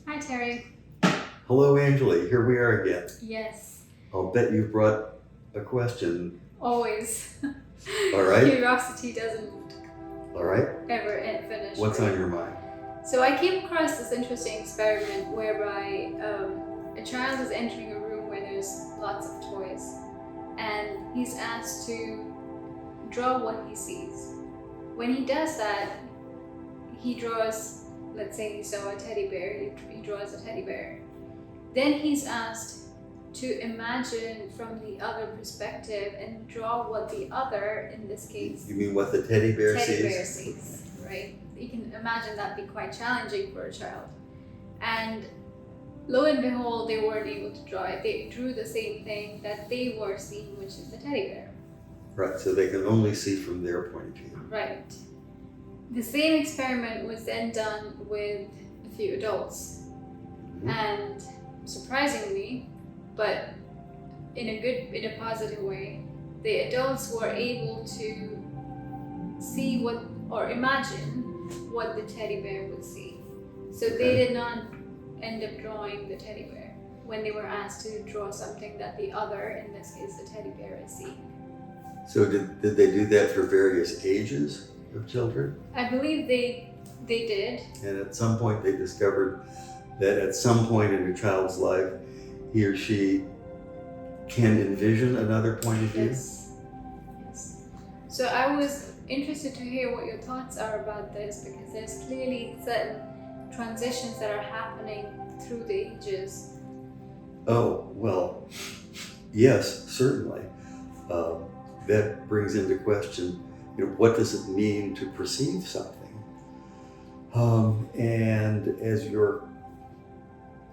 Hi, Terry. Hello, Angeli. Here we are again. Yes, I'll bet you've brought a question. always. All right. Curiosity doesn't All right. ever finish. What's right? on your mind? So I came across this interesting experiment whereby a child is entering a room where there's lots of toys, and he's asked to draw what he sees. When he does that, he draws, let's say he saw a teddy bear, he draws a teddy bear. Then he's asked to imagine from the other perspective and draw what the other, in this case, You mean what the teddy bear sees, right? You can imagine that'd be quite challenging for a child. And lo and behold, they weren't able to draw it. They drew the same thing that they were seeing, which is the teddy bear. Right, so they can only see from their point of view. Right. The same experiment was then done with a few adults. Mhm. And surprisingly, but in a positive way, the adults were able to see what, or imagine what the teddy bear would see. So they did not end up drawing the teddy bear when they were asked to draw something that the other, in this case the teddy bear, is seeing. So did they do that for various ages of children? I believe they did. And at some point they discovered that at some point in a child's life, he or she can envision another point of view? Yes. So I was interested to hear what your thoughts are about this, because there's clearly certain transitions that are happening through the ages. Oh, well, yes, certainly. That brings into question, what does it mean to perceive something? And as your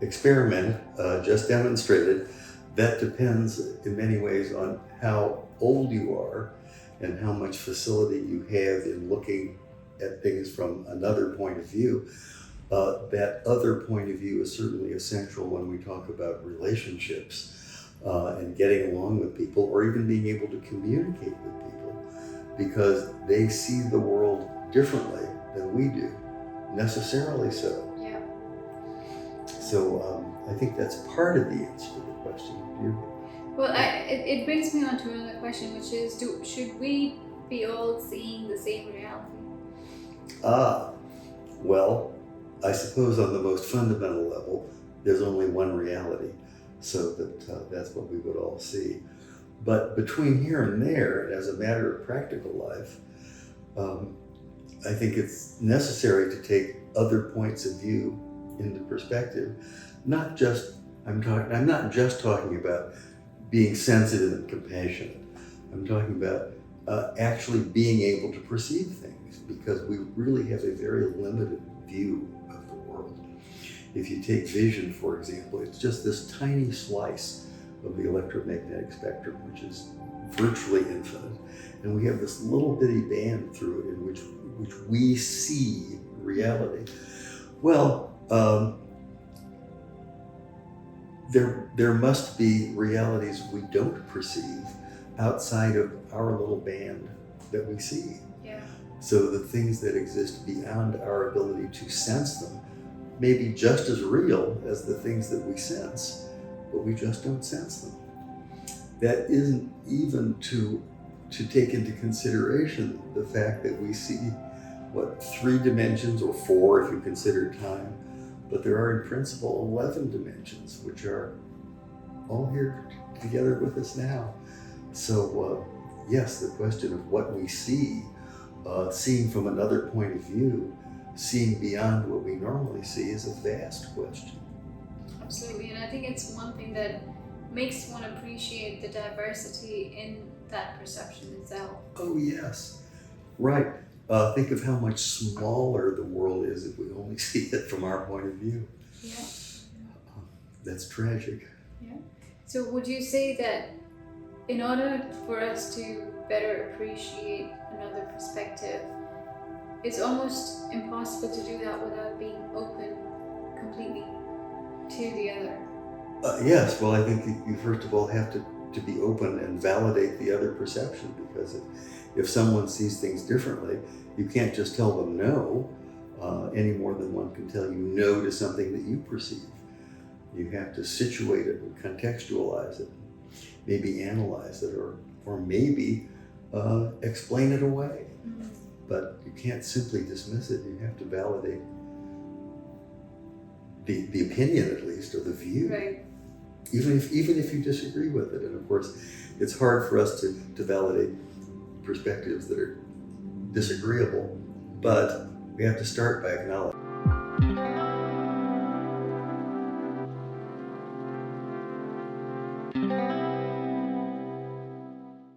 experiment just demonstrated, that depends in many ways on how old you are and how much facility you have in looking at things from another point of view. That other point of view is certainly essential when we talk about relationships and getting along with people, or even being able to communicate with people, because they see the world differently than we do, necessarily so. Yeah. So I think that's part of the answer to the question. Well, it brings me on to another question, which is, should we be all seeing the same reality? Well, I suppose on the most fundamental level, there's only one reality, so that's what we would all see. But between here and there, and as a matter of practical life, I think it's necessary to take other points of view into perspective. I'm not just talking about being sensitive and compassionate. I'm talking about actually being able to perceive things, because we really have a very limited view of the world. If you take vision, for example, it's just this tiny slice of the electromagnetic spectrum, which is virtually infinite. And we have this little bitty band through it in which we see reality. Well, there must be realities we don't perceive outside of our little band that we see. Yeah. So the things that exist beyond our ability to sense them may be just as real as the things that we sense, but we just don't sense them. That isn't even to take into consideration the fact that we see, 3 dimensions, or 4 if you consider time, but there are in principle 11 dimensions, which are all here together with us now. So yes, the question of what we see, seeing from another point of view, seeing beyond what we normally see, is a vast question. Absolutely, and I think it's one thing that makes one appreciate the diversity in that perception itself. Oh yes, right. Think of how much smaller the world is if we only see it from our point of view. Yeah. That's tragic. Yeah. So would you say that in order for us to better appreciate another perspective, it's almost impossible to do that without being open completely to the other? Yes, well, I think you first of all have to be open and validate the other perception, because if someone sees things differently, you can't just tell them no. any more than one can tell you no to something that you perceive. You have to situate it and contextualize it, maybe analyze it, or maybe explain it away. But you can't simply dismiss it. You have to validate the opinion, at least, or the view. Right. Even if you disagree with it. And of course, it's hard for us to validate perspectives that are disagreeable, but we have to start by acknowledging